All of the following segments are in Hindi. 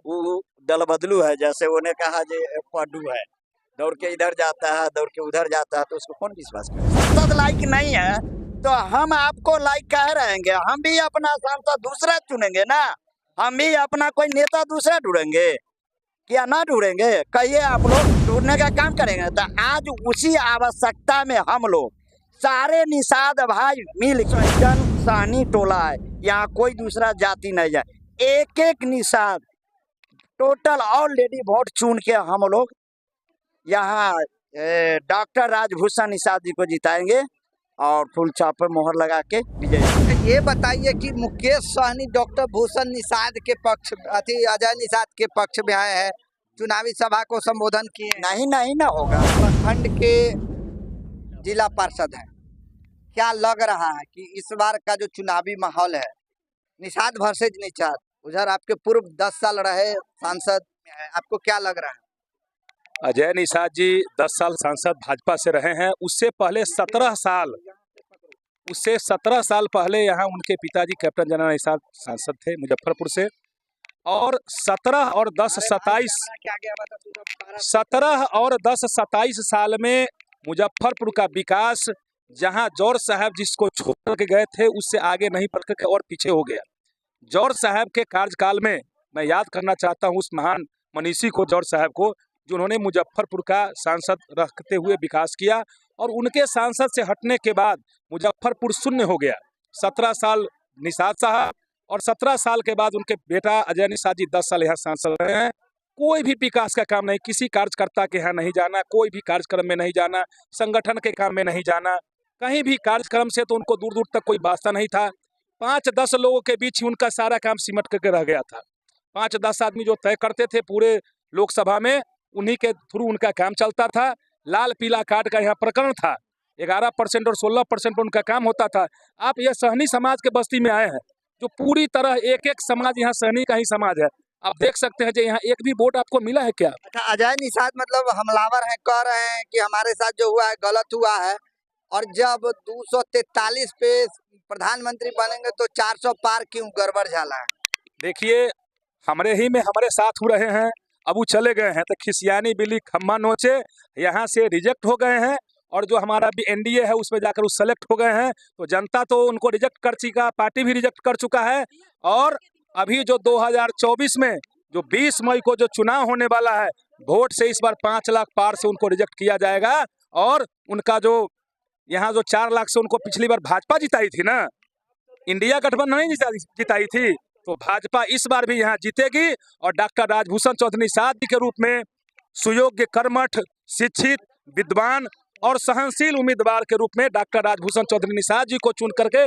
वो दल बदलू है, जैसे उन्हें कहा जे पड्डू है, दौड़ के इधर जाता है, दौड़ के उधर जाता है, तो उसको कौन विश्वास करे। सांसद लायक नहीं है तो हम आपको लायक कह रहेंगे, हम भी अपना सांसद दूसरा चुनेंगे ना, हम भी अपना कोई नेता दूसरा ढूंढेंगे, क्या ना ढूंढेंगे? कहिए आप लोग ढूंढने का काम करेंगे। तो आज उसी आवश्यकता में हम लोग सारे निषाद भाई मिल जन साहनी टोला है, यहाँ कोई दूसरा जाति नहीं है, एक एक निषाद टोटल ऑलरेडी वोट चुन के हम लोग यहाँ डॉक्टर राजभूषण निषाद जी को जिताएंगे और फुल छाप पर मोहर लगा के विजय। ये बताइए कि मुकेश सहनी डॉक्टर भूषण निषाद के पक्ष अजय निषाद के पक्ष में आए हैं, चुनावी सभा को संबोधन किए। नहीं नहीं ना होगा। प्रखंड के जिला पार्षद हैं, क्या लग रहा है कि इस बार का जो चुनावी माहौल है निषाद वर्सेज निषाद, उधर आपके पूर्व 10 साल रहे सांसद है, आपको क्या लग रहा है? अजय निषाद जी 10 साल सांसद भाजपा से रहे हैं, उससे पहले 17 साल पहले यहाँ उनके पिताजी कैप्टन जनरल निषाद सांसद थे मुजफ्फरपुर से, और 17 और 10 27 साल में मुजफ्फरपुर का विकास, जहां जौहर साहब जिसको छोड़ के गए थे उससे आगे नहीं बढ़ के और पीछे हो गया। जौहर साहब के कार्यकाल में मैं याद करना चाहता हूं उस महान मनीषी को, जौहर साहब को, जिन्होंने मुजफ्फरपुर का सांसद रखते हुए विकास किया, और उनके सांसद से हटने के बाद मुजफ्फरपुर शून्य हो गया। 17 साल निषाद साहब और 17 साल के बाद उनके बेटा अजय निषाद जी 10 साल यहाँ सांसद रहे हैं। कोई भी विकास का काम नहीं, किसी कार्यकर्ता के यहाँ नहीं जाना, कोई भी कार्यक्रम में नहीं जाना, संगठन के काम में नहीं जाना, कहीं भी कार्यक्रम से तो उनको दूर दूर तक कोई वास्ता नहीं था। 5-10 लोगों के बीच ही उनका सारा काम सिमट करके रह गया था। 5-10 आदमी जो तय करते थे पूरे लोकसभा में, उन्हीं के थ्रू उनका काम चलता था। लाल पीला कार्ड का यहाँ प्रकरण था, 11% और 16% पर उनका काम होता था। आप यह सहनी समाज के बस्ती में आए हैं, जो पूरी तरह एक एक समाज यहाँ सहनी का ही समाज है। आप देख सकते हैं जो यहाँ एक भी वोट आपको मिला है क्या? अच्छा, अजय निषाद मतलब हमलावर हैं, कह रहे हैं कि हमारे साथ जो हुआ है गलत हुआ है, और जब 243 पे प्रधानमंत्री बनेंगे तो 400 पार क्यों गड़बड़ झाला है? देखिए, हमारे ही में हमारे साथ हो रहे हैं, अब वो चले गए हैं तो खिसियानी बिल्ली खम्मा नोचे, यहाँ से रिजेक्ट हो गए हैं, और जो हमारा भी एनडीए है उसमें जाकर वो सेलेक्ट हो गए हैं। तो जनता तो उनको रिजेक्ट कर चुका, पार्टी भी रिजेक्ट कर चुका है, और अभी जो 2024 में जो 20 मई को जो चुनाव होने वाला है, वोट से इस बार 5 लाख पार से उनको रिजेक्ट किया जाएगा। और उनका जो यहाँ जो 4 लाख से उनको पिछली बार भाजपा जिताई थी ना, इंडिया गठबंधन नहीं जिताई थी, तो भाजपा इस बार भी यहाँ जीतेगी, और डॉक्टर राजभूषण चौधरी निषाद जी के रूप में सुयोग्य, कर्मठ, शिक्षित, विद्वान और सहनशील उम्मीदवार के रूप में डॉक्टर राजभूषण चौधरी निषाद जी को चुन करके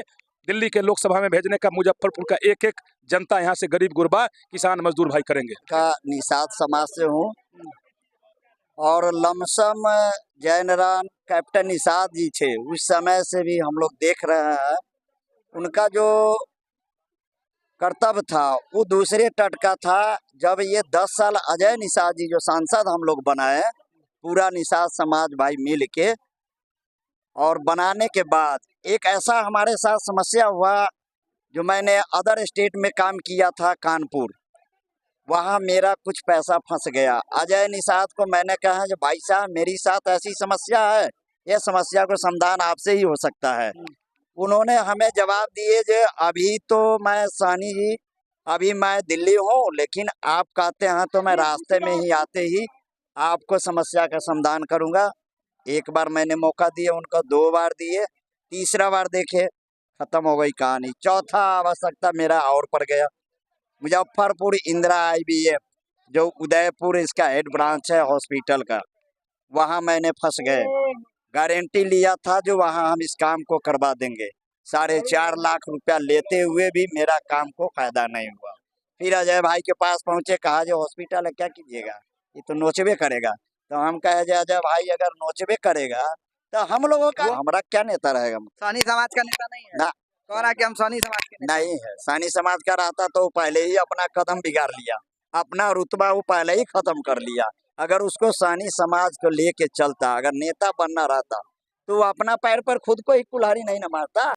दिल्ली के लोकसभा में भेजने का मुजफ्फरपुर का एक एक जनता, यहाँ से गरीब गुरबा, किसान, मजदूर भाई करेंगे। का निषाद समाज से हूँ, और लमसम जैनराम कैप्टन निषाद जी थे, उस समय से भी हम लोग देख रहे हैं उनका जो कर्तव्य था वो दूसरे तट का था। जब ये 10 साल अजय निषाद जी जो सांसद हम लोग बनाए, पूरा निषाद समाज भाई मिल के, और बनाने के बाद एक ऐसा हमारे साथ समस्या हुआ, जो मैंने अदर स्टेट में काम किया था कानपुर, वहाँ मेरा कुछ पैसा फंस गया। अजय निषाद को मैंने कहा जो भाई साहब मेरी साथ ऐसी समस्या है, यह समस्या को समाधान आपसे ही हो सकता है। उन्होंने हमें जवाब दिए जो अभी तो मैं सहनी जी, अभी मैं दिल्ली हूँ, लेकिन आप कहते हैं तो मैं रास्ते में ही आते ही आपको समस्या का समाधान करूँगा। एक बार मैंने मौका दिया उनको, 2 बार दिए, तीसरा बार देखे खत्म हो गई कहानी। चौथा आवश्यकता मेरा और पड़ गया, मुजफ्फरपुर इंदिरा IVF जो उदयपुर इसका हेड ब्रांच है हॉस्पिटल का, वहाँ मैंने फंस गए। गारंटी लिया था जो वहाँ हम इस काम को करवा देंगे, 4.5 लाख रुपया लेते हुए भी मेरा काम को फायदा नहीं हुआ। फिर अजय भाई के पास पहुँचे, कहा जो हॉस्पिटल है क्या कीजिएगा, ये तो नोचबे करेगा। तो हम कहे अजय भाई अगर नोचबे करेगा तो हम लोगों का हमारा क्या नेता रहेगा? सहनी समाज का नेता नहीं है ना, कह रहा कि हम सहनी समाज के नहीं है। सहनी समाज का रहता तो पहले ही अपना कदम बिगाड़ लिया, अपना रुतबा वो पहले ही खत्म कर लिया। अगर उसको सहनी समाज को लेके चलता, अगर नेता बनना रहता, तो वो अपना पैर पर खुद को ही कुल्हाड़ी नहीं न मारता।